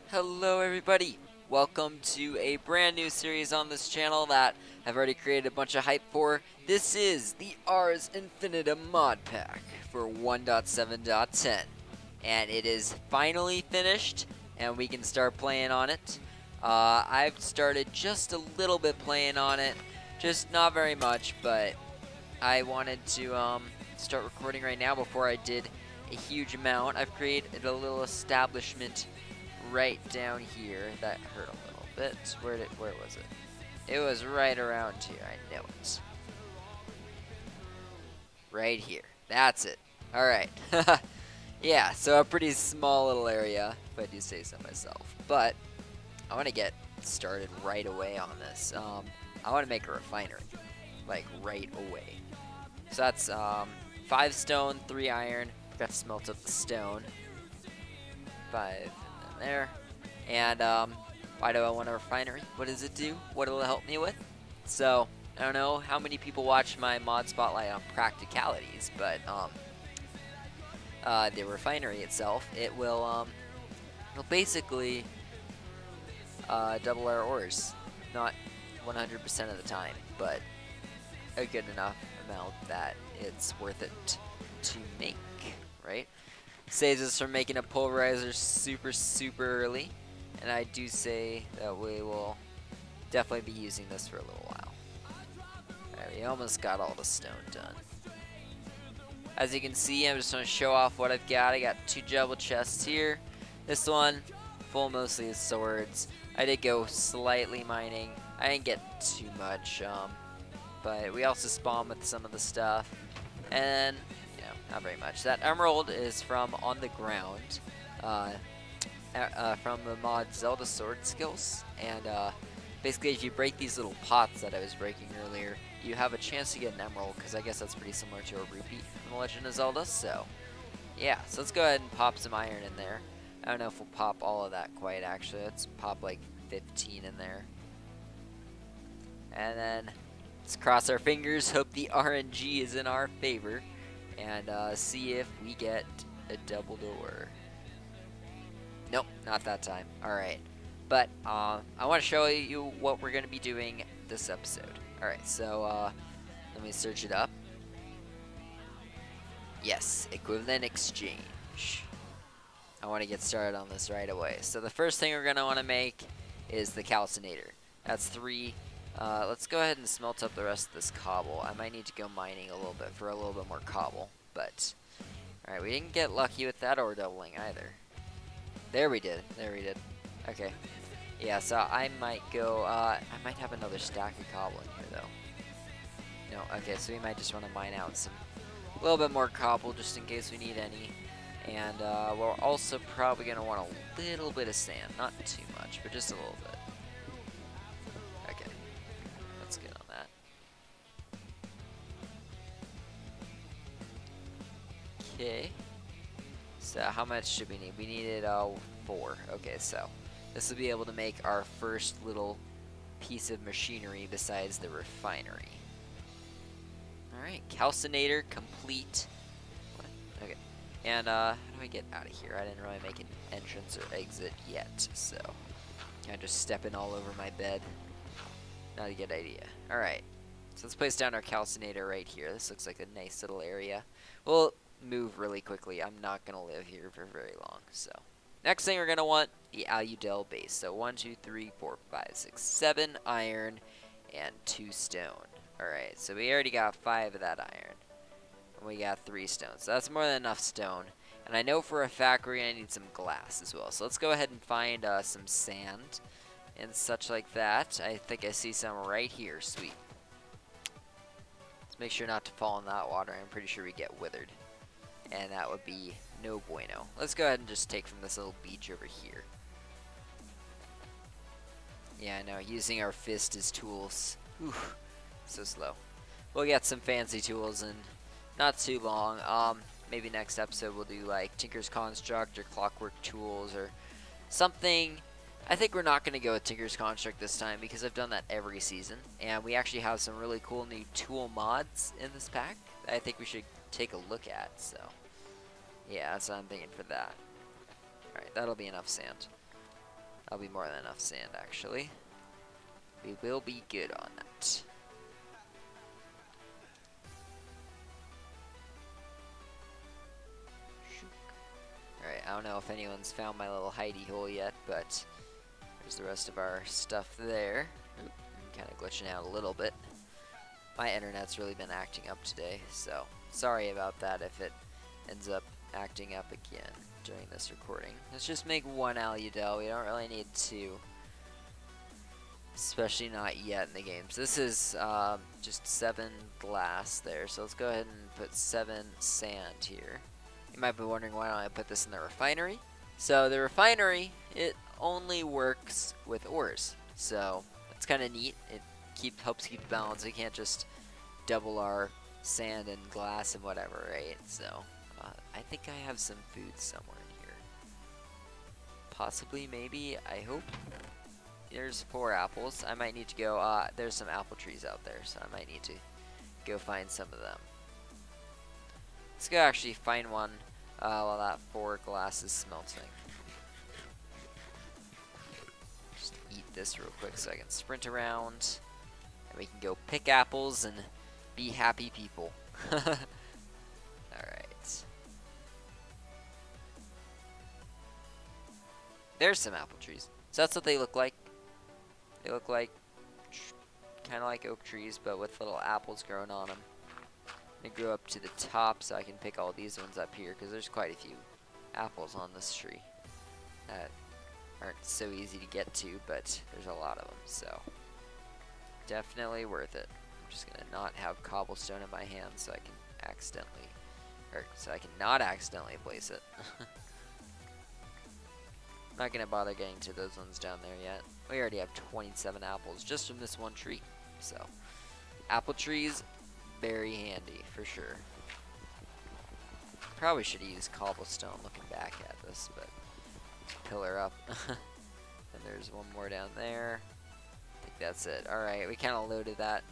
Hello everybody! Welcome to a brand new series on this channel that I've already created a bunch of hype for. This is the Ars Infinitum mod pack for 1.7.10. And it is finally finished and we can start playing on it. I've started just a little bit playing on it, just not very much, but I wanted to start recording right now before I did a huge amount. I've created a little establishment right down here. That hurt a little bit. Where was it? It was right around here. I know it. Right here. That's it. Alright. Yeah, so a pretty small little area, if I do say so myself. But I want to get started right away on this. I want to make a refinery. Like, right away. So that's 5 stone, 3 iron. Forgot to smelt up the stone. 5 there. And why do I want a refinery? What does it do? What will it help me with? So I don't know how many people watch my mod spotlight on practicalities, but the refinery itself, it'll basically double our ores. Not 100% of the time, but a good enough amount that it's worth it to make, right? Saves us from making a pulverizer super early, and I do say that we will definitely be using this for a little while. Alright, we almost got all the stone done. As you can see, I'm just going to show off what I've got. I got 2 jumbo chests here. This one, full mostly of swords. I did go slightly mining. I didn't get too much, but we also spawned with some of the stuff. And not very much. That emerald is from On the Ground, from the mod Zelda Sword Skills, and basically if you break these little pots that I was breaking earlier, you have a chance to get an emerald, because I guess that's pretty similar to a rupee from The Legend of Zelda, so yeah, so let's go ahead and pop some iron in there. I don't know if we'll pop all of that quite, actually. Let's pop like 15 in there. And then let's cross our fingers, hope the RNG is in our favor. And see if we get a double door. Nope, not that time. Alright. But I want to show you what we're going to be doing this episode. Alright, so let me search it up. Yes, equivalent exchange. I want to get started on this right away. So the first thing we're going to want to make is the calcinator. That's 3. Let's go ahead and smelt up the rest of this cobble. I might need to go mining a little bit for a little bit more cobble, but alright, we didn't get lucky with that ore doubling either. There we did. Okay. Yeah, so I might go, I might have another stack of cobble in here though. No, okay, so we might just want to mine out a little bit more cobble just in case we need any. And we're also probably going to want a little bit of sand. Not too much, but just a little bit. Okay. Let's get on that. Okay. So how much should we need? We needed 4. Okay, so this will be able to make our first little piece of machinery besides the refinery. Alright, calcinator complete. What? Okay. And how do I get out of here? I didn't really make an entrance or exit yet, so I'm just stepping all over my bed. Not a good idea. Alright, so let's place down our calcinator right here. This looks like a nice little area. We'll move really quickly. I'm not going to live here for very long. So next thing we're going to want, the aludel base. So 1, 2, 3, 4, 5, 6, 7 iron and 2 stone. Alright, so we already got 5 of that iron. And we got 3 stone. So that's more than enough stone. And I know for a fact we're going to need some glass as well. So let's go ahead and find some sand and such like that. I think I see some right here. Sweet. Let's make sure not to fall in that water. I'm pretty sure we get withered. And that would be no bueno. Let's go ahead and just take from this little beach over here. Yeah, I know. Using our fist as tools. Whew. So slow. We'll get some fancy tools in not too long. Maybe next episode we'll do like Tinker's Construct or Clockwork Tools or something. I think we're not going to go with Tinker's Construct this time because I've done that every season. And we actually have some really cool new tool mods in this pack that I think we should take a look at. So yeah, that's what I'm thinking for that. Alright, that'll be enough sand. That'll be more than enough sand, actually. We will be good on that. Alright, I don't know if anyone's found my little hidey hole yet, but there's the rest of our stuff there. Oop, I'm kind of glitching out a little bit. My internet's really been acting up today, so sorry about that if it ends up acting up again during this recording. Let's just make one aludel. We don't really need two, especially not yet in the game. So this is just 7 glass there, so let's go ahead and put 7 sand here. You might be wondering, why don't I put this in the refinery? So the refinery, it only works with ores, so that's kind of neat. It helps keep the balance. We can't just double our sand and glass and whatever, right? So I think I have some food somewhere in here. Possibly, maybe, I hope. There's 4 apples. I might need to go, there's some apple trees out there, so I might need to go find some of them. Let's go actually find one while that 4 glass is smelting. Just eat this real quick so I can sprint around. And we can go pick apples and be happy people. Alright. There's some apple trees. So that's what they look like. They look like kind of like oak trees, but with little apples growing on them. They grow up to the top so I can pick all these ones up here, because there's quite a few apples on this tree that aren't so easy to get to, but there's a lot of them, so definitely worth it. I'm just gonna not have cobblestone in my hand so I can not accidentally place it. I'm not gonna bother getting to those ones down there yet. We already have 27 apples just from this one tree, so apple trees, very handy for sure. Probably should have used cobblestone looking back at this, but pillar up. And there's one more down there. I think that's it. Alright, we kind of looted that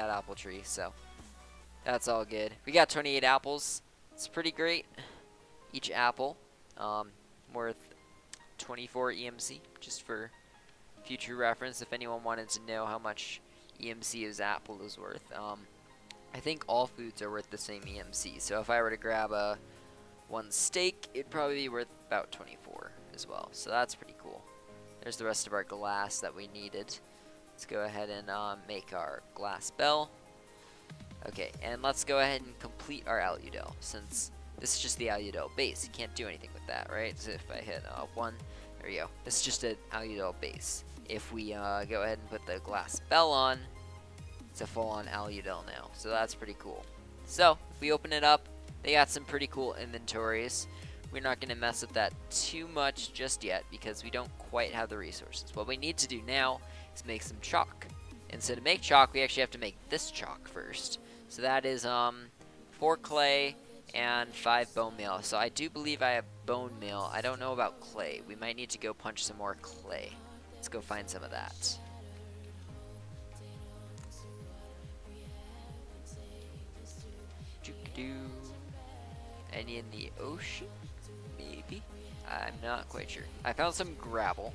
apple tree, so that's all good. We got 28 apples. It's pretty great. Each apple worth 24 EMC, just for future reference if anyone wanted to know how much EMC his apple is worth. I think all foods are worth the same EMC, so if I were to grab one steak, it'd probably be worth about 24 as well, so that's pretty cool. There's the rest of our glass that we needed. Let's go ahead and make our glass bell. Okay, and let's go ahead and complete our aludel, since this is just the aludel base. You can't do anything with that, right? So if I hit 1, there we go. This is just an aludel base. If we go ahead and put the glass bell on, it's a full-on aludel now, so that's pretty cool. So if we open it up, they got some pretty cool inventories. We're not going to mess with that too much just yet because we don't quite have the resources. What we need to do now is make some chalk. And so to make chalk, we actually have to make this chalk first. So that is 4 clay and 5 bone meal. So I do believe I have bone meal. I don't know about clay. We might need to go punch some more clay. Let's go find some of that. Any in the ocean? Maybe? I'm not quite sure. I found some gravel.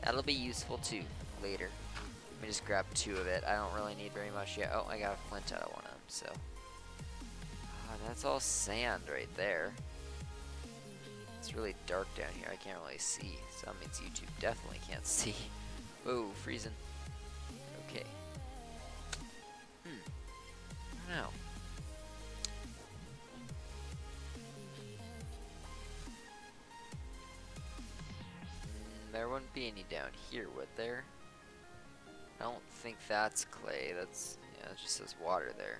That'll be useful too later. Let me just grab 2 of it. I don't really need very much yet. Oh, I got a flint out of one of them, so. That's all sand right there. It's really dark down here. I can't really see. So that means YouTube definitely can't see. Whoa, freezing. Okay. I don't know. There wouldn't be any down here, would there? I don't think that's clay. That's, yeah, it just says water there.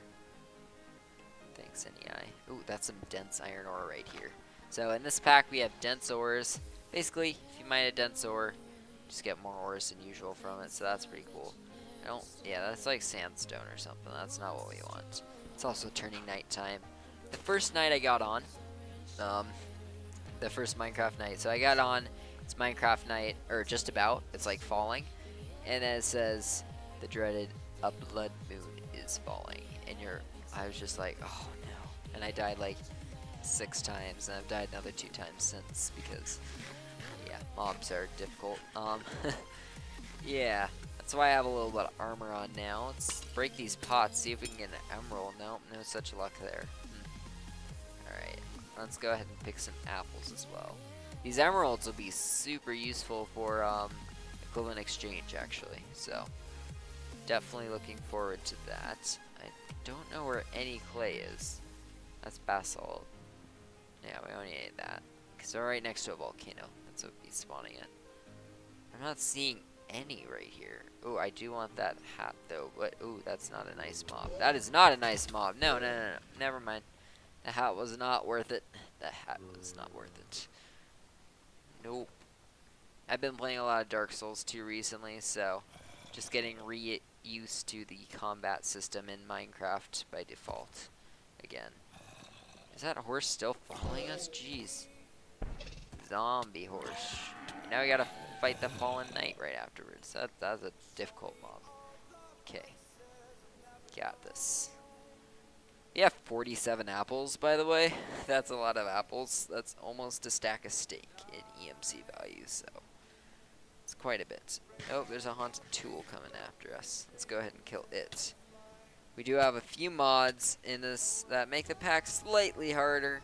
Thanks, NEI. Ooh, that's some dense iron ore right here. So in this pack we have dense ores. Basically, if you mine a dense ore, just get more ores than usual from it, so that's pretty cool. Yeah, that's like sandstone or something. That's not what we want. It's also turning nighttime. The first night I got on, the first Minecraft night, so I got on, it's Minecraft night, or just about, it's like falling, and then it says, the dreaded a blood moon is falling, and I was just like, oh no, and I died like 6 times, and I've died another 2 times since, because, yeah, mobs are difficult. Yeah, that's why I have a little bit of armor on now. Let's break these pots, see if we can get an emerald. Nope, no such luck there. Alright, let's go ahead and pick some apples as well. These emeralds will be super useful for equivalent exchange, actually. So, definitely looking forward to that. I don't know where any clay is. That's basalt. Yeah, we don't need that. Because we're right next to a volcano. That's what would be spawning it. I'm not seeing any right here. Oh, I do want that hat though. But oh, that's not a nice mob. That is not a nice mob. No, no, no, no. Never mind. The hat was not worth it. The hat was not worth it. Nope. I've been playing a lot of Dark Souls 2 recently, so just getting used to the combat system in Minecraft by default. Again. Is that horse still following us? Jeez. Zombie horse. Now we gotta fight the fallen knight right afterwards. That's a difficult mob. Okay. Got this. We have 47 apples, by the way. That's a lot of apples. That's almost a stack of steak in EMC value, so it's quite a bit. Oh, there's a haunted tool coming after us. Let's go ahead and kill it. We do have a few mods in this that make the pack slightly harder.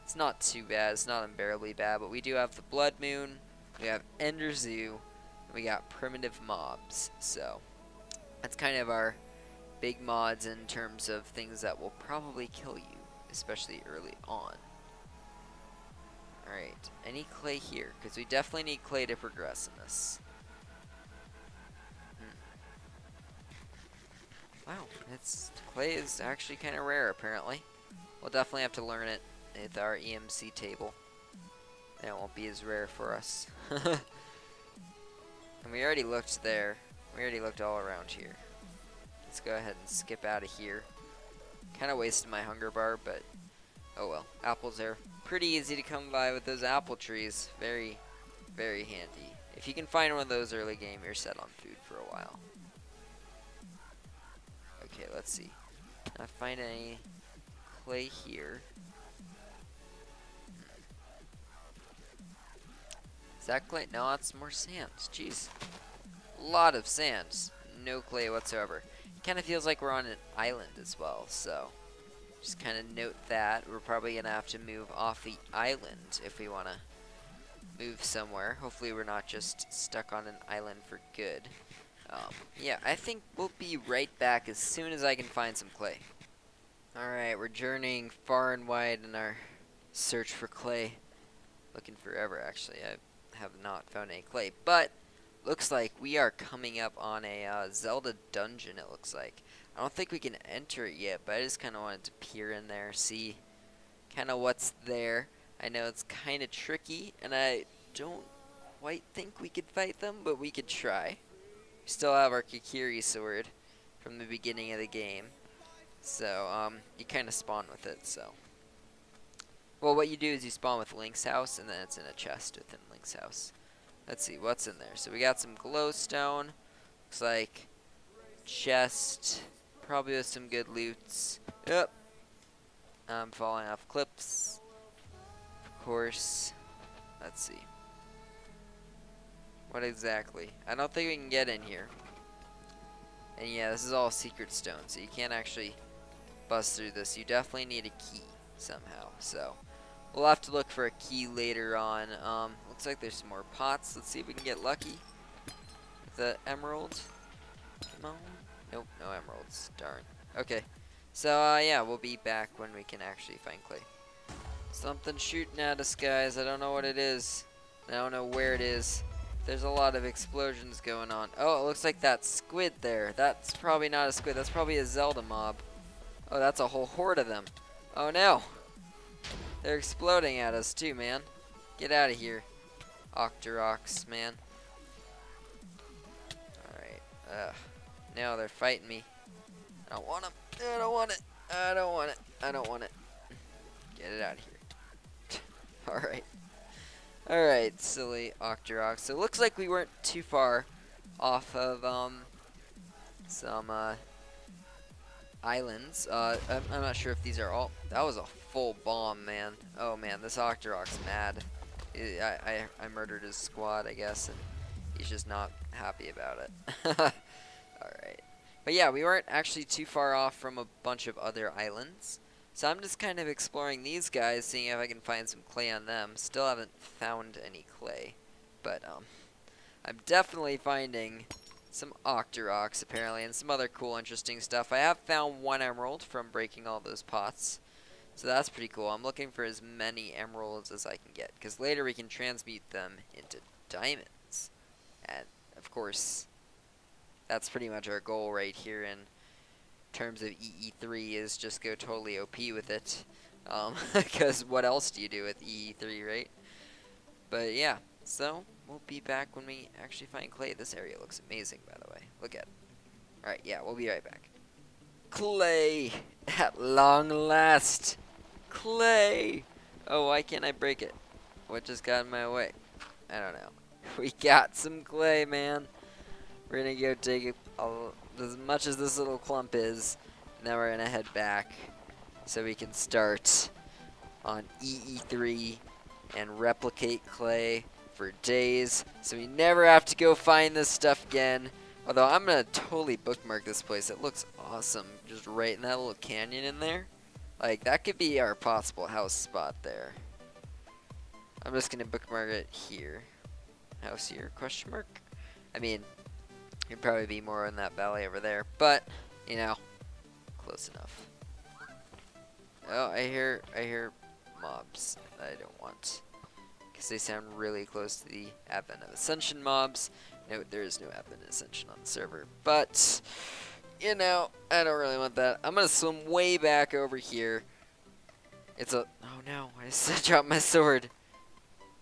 It's not too bad. It's not unbearably bad, but we do have the Blood Moon. We have Ender Zoo. And we got primitive mobs. So that's kind of our big mods in terms of things that will probably kill you, especially early on. Alright, any clay here? Because we definitely need clay to progress in this. Wow, clay is actually kind of rare apparently. We'll definitely have to learn it with our EMC table. Then it won't be as rare for us. And we already looked there. We already looked all around here. Let's go ahead and skip out of here. Kind of wasted my hunger bar, but oh well. Apples are pretty easy to come by with those apple trees. Very, very handy. If you can find one of those early game, you're set on food for a while. Okay, let's see. Not find any clay here. Is that clay? No, it's more sands. Jeez. A lot of sands. No clay whatsoever. Kind of feels like we're on an island as well, so just kind of note that. We're probably going to have to move off the island if we want to move somewhere. Hopefully we're not just stuck on an island for good. Yeah, I think we'll be right back as soon as I can find some clay. Alright, we're journeying far and wide in our search for clay. Looking forever, actually. I have not found any clay, but looks like we are coming up on a Zelda dungeon, it looks like. I don't think we can enter it yet, but I just kind of wanted to peer in there, see kind of what's there. I know it's kind of tricky, and I don't quite think we could fight them, but we could try. We still have our Kikiri sword from the beginning of the game. So, you kind of spawn with it, so. Well, what you do is you spawn with Link's house, and then it's in a chest within Link's house. Let's see, what's in there? So we got some glowstone. Looks like chest. Probably with some good loots. Yep. I'm falling off cliffs. Of course. Let's see. What exactly? I don't think we can get in here. And yeah, this is all secret stone, so you can't actually bust through this. You definitely need a key somehow. So we'll have to look for a key later on. Looks like there's some more pots. Let's see if we can get lucky with the emerald. Come on. Nope, no emeralds. Darn. Okay. So yeah, we'll be back when we can actually find clay. Something shooting at us, guys. I don't know what it is. I don't know where it is. There's a lot of explosions going on. Oh, it looks like that squid there. That's probably not a squid. That's probably a Zelda mob. Oh, that's a whole horde of them. Oh, no. They're exploding at us, too, man. Get out of here. Octoroks, man. Alright. Now they're fighting me. I don't want them. I don't want it. I don't want it. I don't want it. Get it out of here. Alright. Alright, silly Octoroks. So it looks like we weren't too far off of some islands. I'm not sure if these are all. That was a full bomb, man. Oh man, this Octorok's mad. I murdered his squad, I guess, and he's just not happy about it. Alright. But yeah, we weren't actually too far off from a bunch of other islands. So I'm just kind of exploring these guys, seeing if I can find some clay on them. Still haven't found any clay. But I'm definitely finding some Octoroks, apparently, and some other cool, interesting stuff. I have found 1 emerald from breaking all those pots. So that's pretty cool. I'm looking for as many emeralds as I can get, because later we can transmute them into diamonds. And, of course, that's pretty much our goal right here in terms of EE3, is just go totally OP with it. Because what else do you do with EE3, right? But yeah, so we'll be back when we actually find clay. This area looks amazing, by the way. Look at it. Alright, yeah, we'll be right back. Clay! At long last! Clay! Oh, why can't I break it? What just got in my way? I don't know. We got some clay, man. We're gonna go take as much as this little clump is. Now we're gonna head back so we can start on EE3 and replicate clay for days, so we never have to go find this stuff again. Although I'm gonna totally bookmark this place. It looks awesome, just right in that little canyon in there. Like, that could be our possible house spot there. I'm just gonna bookmark it here. House here, question mark? I mean, it'd probably be more in that valley over there, but, you know, close enough. Oh, I hear mobs that I don't want, because they sound really close to the Advent of Ascension mobs. No, there is no Advent of Ascension on the server, but, you know, I don't really want that. I'm gonna swim way back over here. It's a, oh no, I just dropped my sword.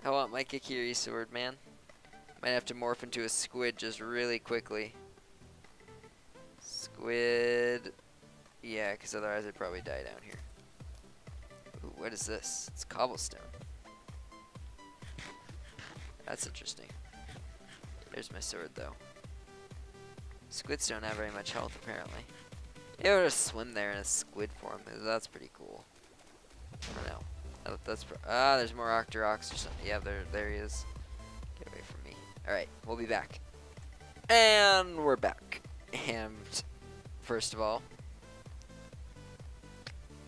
I want my Kikiri sword, man. Might have to morph into a squid just really quickly. Squid. Yeah, because otherwise I'd probably die down here. Ooh, what is this? It's cobblestone. That's interesting. There's my sword, though. Squids don't have very much health, apparently. They would just swim there in a squid form. That's pretty cool. I don't know. That's there's more Octoroks or something. Yeah, there he is. Get away from me. Alright, we'll be back. And we're back. And first of all,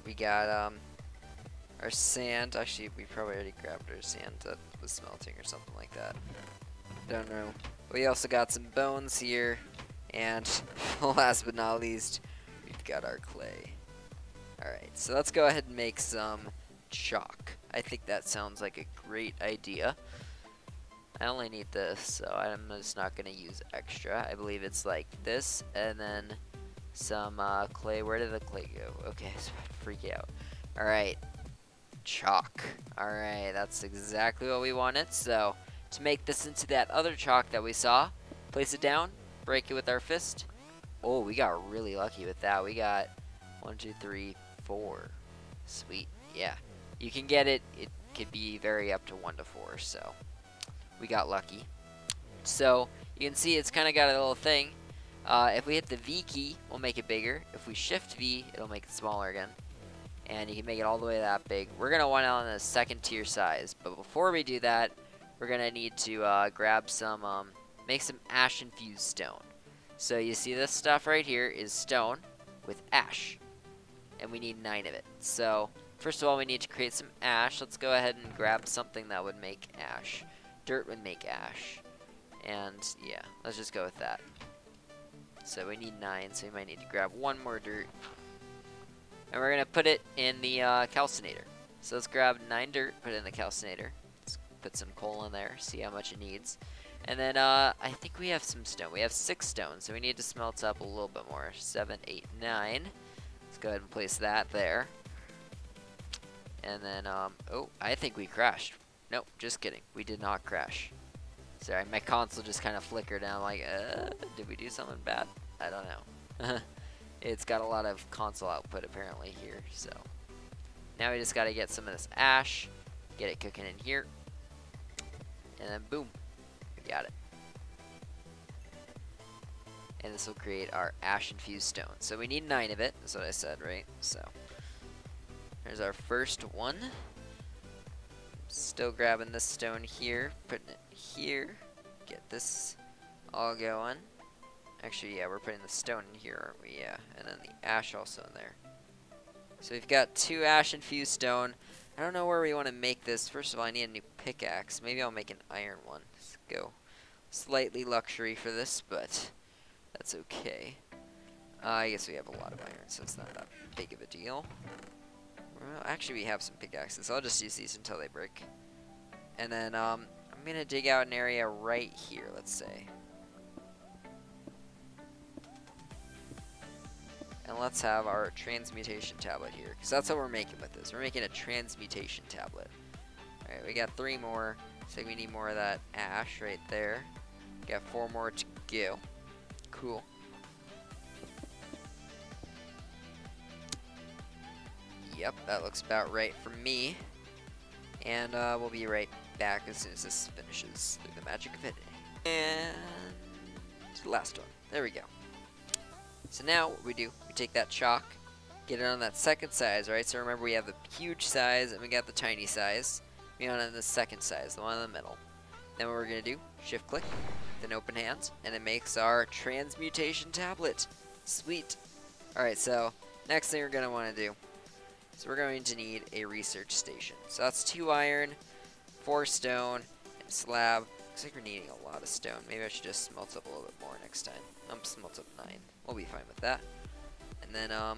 we got our sand. Actually, we probably already grabbed our sand that was smelting or something like that. Don't know. We also got some bones here. And last but not least, we've got our clay. Alright, so let's go ahead and make some chalk. I think that sounds like a great idea. I only need this, so I'm just not going to use extra. I believe it's like this, and then some clay. Where did the clay go? Okay, so I freak out. Alright, chalk. Alright, that's exactly what we wanted. So, to make this into that other chalk that we saw, place it down, break it with our fist. Oh, we got really lucky with that. We got 1, 2, 3, 4. Sweet, yeah. You can get it, it could be vary up to 1 to 4, so we got lucky. So, you can see it's kind of got a little thing. If we hit the V key, we'll make it bigger. If we shift V, it'll make it smaller again. And you can make it all the way that big. We're going to want it on the 2nd tier size. But before we do that, we're going to need to grab some, make some ash infused stone. So you see this stuff right here is stone with ash. And we need 9 of it. So, first of all, we need to create some ash. Let's go ahead and grab something that would make ash. Dirt would make ash. And, yeah, let's just go with that. So we need 9, so we might need to grab 1 more dirt. And we're going to put it in the calcinator. So let's grab 9 dirt, put it in the calcinator. Let's put some coal in there, see how much it needs. And then I think we have some stone. We have 6 stone, so we need to smelt up a little bit more. 7, 8, 9. Let's go ahead and place that there. And then, oh, I think we crashed. Nope, just kidding. We did not crash. Sorry, my console just kind of flickered and I'm like, did we do something bad? I don't know. It's got a lot of console output apparently here, so. Now we just gotta get some of this ash, get it cooking in here, and then boom, we got it. And this will create our ash infused stone. So we need 9 of it, that's what I said, right? So, there's our first one. Still grabbing this stone here, putting it here. Get this all going. Actually, yeah, we're putting the stone in here, aren't we? Yeah, and then the ash also in there. So we've got 2 ash-infused stone. I don't know where we want to make this. First of all, I need a new pickaxe. Maybe I'll make an iron one. Let's go slightly luxury for this, but that's okay. I guess we have a lot of iron, so it's not that big of a deal. Well, actually, we have some pickaxes. So I'll just use these until they break. And then I'm going to dig out an area right here, let's say. And let's have our transmutation tablet here, because that's what we're making with this. We're making a transmutation tablet. Alright, we got 3 more. So we need more of that ash right there. We got 4 more to go. Cool. Yep, that looks about right for me. And we'll be right back as soon as this finishes through the magic of it. And the last one. There we go. So now what we do, we take that chalk, get it on that second size, right? So remember we have the huge size and we got the tiny size. We want it on the second size, the one in the middle. Then what we're going to do, shift click, then open hands, and it makes our transmutation tablet. Sweet. Alright, so next thing we're going to want to do, so we're going to need a research station. So that's 2 iron, 4 stone, and slab. Looks like we're needing a lot of stone. Maybe I should just smelt up a little bit more next time. Smelt up 9. We'll be fine with that. And then, and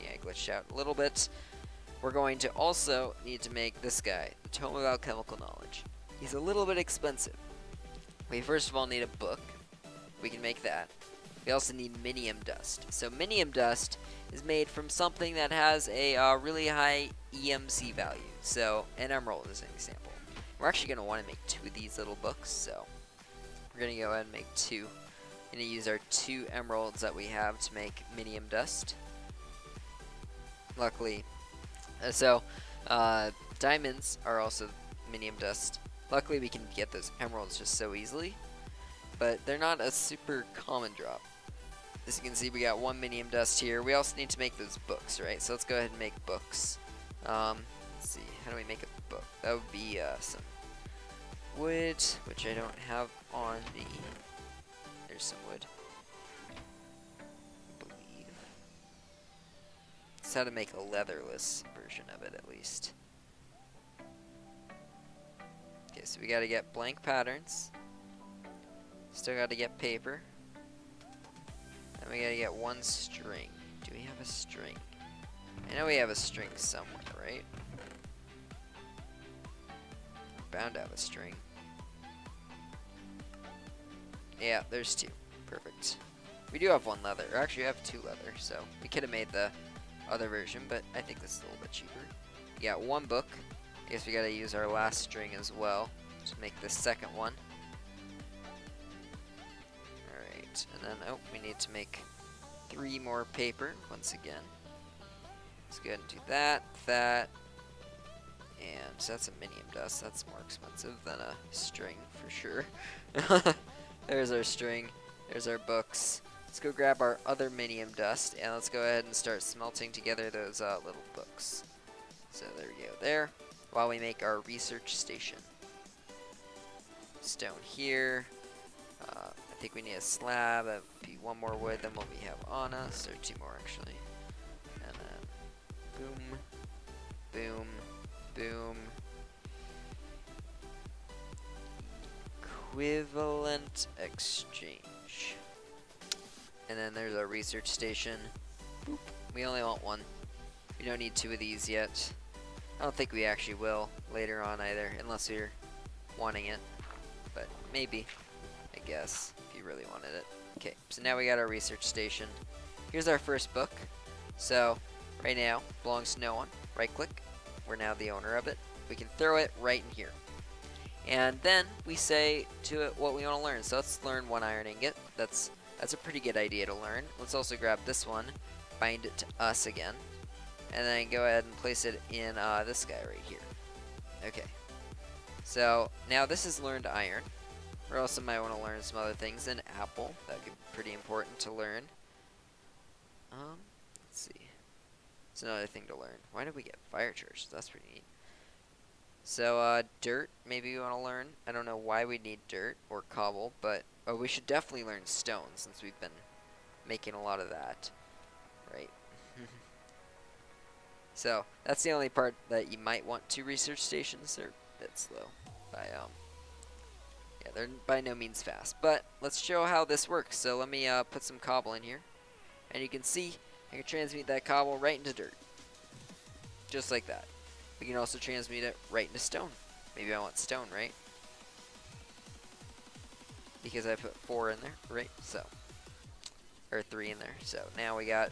yeah, I glitched out a little bit. We're going to also need to make this guy, the Tome of Alchemical Knowledge. He's a little bit expensive. We first of all need a book. We can make that. We also need minium dust. So minium dust is made from something that has a really high EMC value. So an emerald is an example. We're actually going to want to make 2 of these little books. So we're going to go ahead and make 2. We're going to use our 2 emeralds that we have to make minium dust. Luckily, diamonds are also minium dust. Luckily, we can get those emeralds just so easily, but they're not a super common drop. As you can see, we got 1 minium dust here. We also need to make those books, right? So let's go ahead and make books. Let's see, how do we make a book? That would be some wood, which I don't have on me. There's some wood. I believe. It's how to make a leatherless version of it, at least. Okay, so we gotta get blank patterns. Still gotta get paper. And we gotta get 1 string. Do we have a string? I know we have a string somewhere, right? We're bound to have a string. Yeah, there's 2. Perfect. We do have 1 leather. Or actually, we have 2 leather, so we could have made the other version, but I think this is a little bit cheaper. We got 1 book. I guess we gotta use our last string as well to make the second one. Alright, and then, oh, we need to make 3 more paper once again. Let's go ahead and do that, and so that's a minium dust. That's more expensive than a string for sure. There's our string, there's our books. Let's go grab our other minium dust, and let's go ahead and start smelting together those little books. So there we go there, while we make our research station. Stone here. I think we need a slab. That would be 1 more wood than what we have on us, or 2 more actually. And then boom, boom, boom. Equivalent exchange. And then there's our research station. Boop. We only want 1. We don't need 2 of these yet. I don't think we actually will later on either, unless we're wanting it. But maybe, I guess, if you really wanted it. Okay, so now we got our research station. Here's our first book. So, right now, belongs to no one. Right click. We're now the owner of it. We can throw it right in here. And then we say to it what we want to learn. So let's learn 1 iron ingot. That's a pretty good idea to learn. Let's also grab this one, bind it to us again, and then go ahead and place it in this guy right here. Okay. So now this is learned iron. We also might want to learn some other things. An apple. That would be pretty important to learn. Let's see. It's another thing to learn. Why did we get fire charge? That's pretty neat. So, dirt, maybe we want to learn. I don't know why we need dirt or cobble, but we should definitely learn stone since we've been making a lot of that, right? So, that's the only part that you might want to research stations. They're a bit slow. Yeah, they're by no means fast. But let's show how this works. So let me put some cobble in here. And you can see I can transmute that cobble right into dirt. Just like that. We can also transmute it right into stone. Maybe I want stone, right? Because I put 4 in there, right? So, or 3 in there. So now we got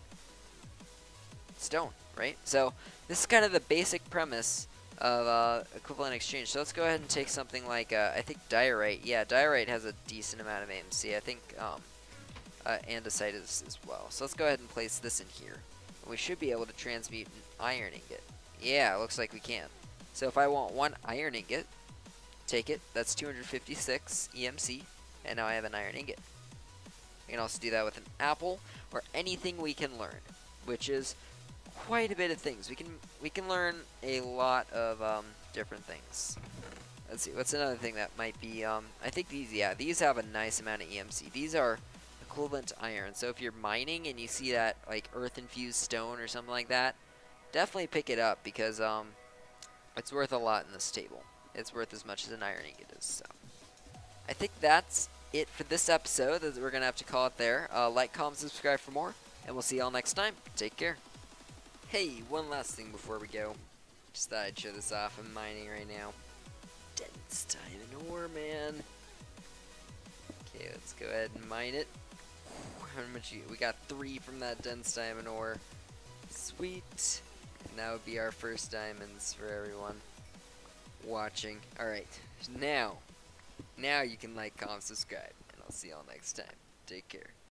stone, right? So this is kind of the basic premise of equivalent exchange. So let's go ahead and take something like, I think diorite. Yeah, diorite has a decent amount of AMC. I think andesite is as well. So let's go ahead and place this in here. We should be able to transmute an iron ingot. Yeah, it looks like we can. So if I want 1 iron ingot, take it. That's 256 EMC, and now I have an iron ingot. I can also do that with an apple or anything we can learn, which is quite a bit of things. We can learn a lot of different things. Let's see, what's another thing that might be, I think these have a nice amount of EMC. These are equivalent to iron. So if you're mining and you see that like earth infused stone or something like that, definitely pick it up because it's worth a lot in this table. It's worth as much as an iron ingot is. So I think that's it for this episode. We're gonna have to call it there. Like, comment, subscribe for more, and we'll see y'all next time. Take care. Hey, one last thing before we go. Just thought I'd show this off. I'm mining right now. Dense diamond ore, man. Okay, let's go ahead and mine it. How much? We got 3 from that dense diamond ore. Sweet. And that would be our first diamonds for everyone watching. Alright, now you can like, comment, subscribe, and I'll see y'all next time. Take care.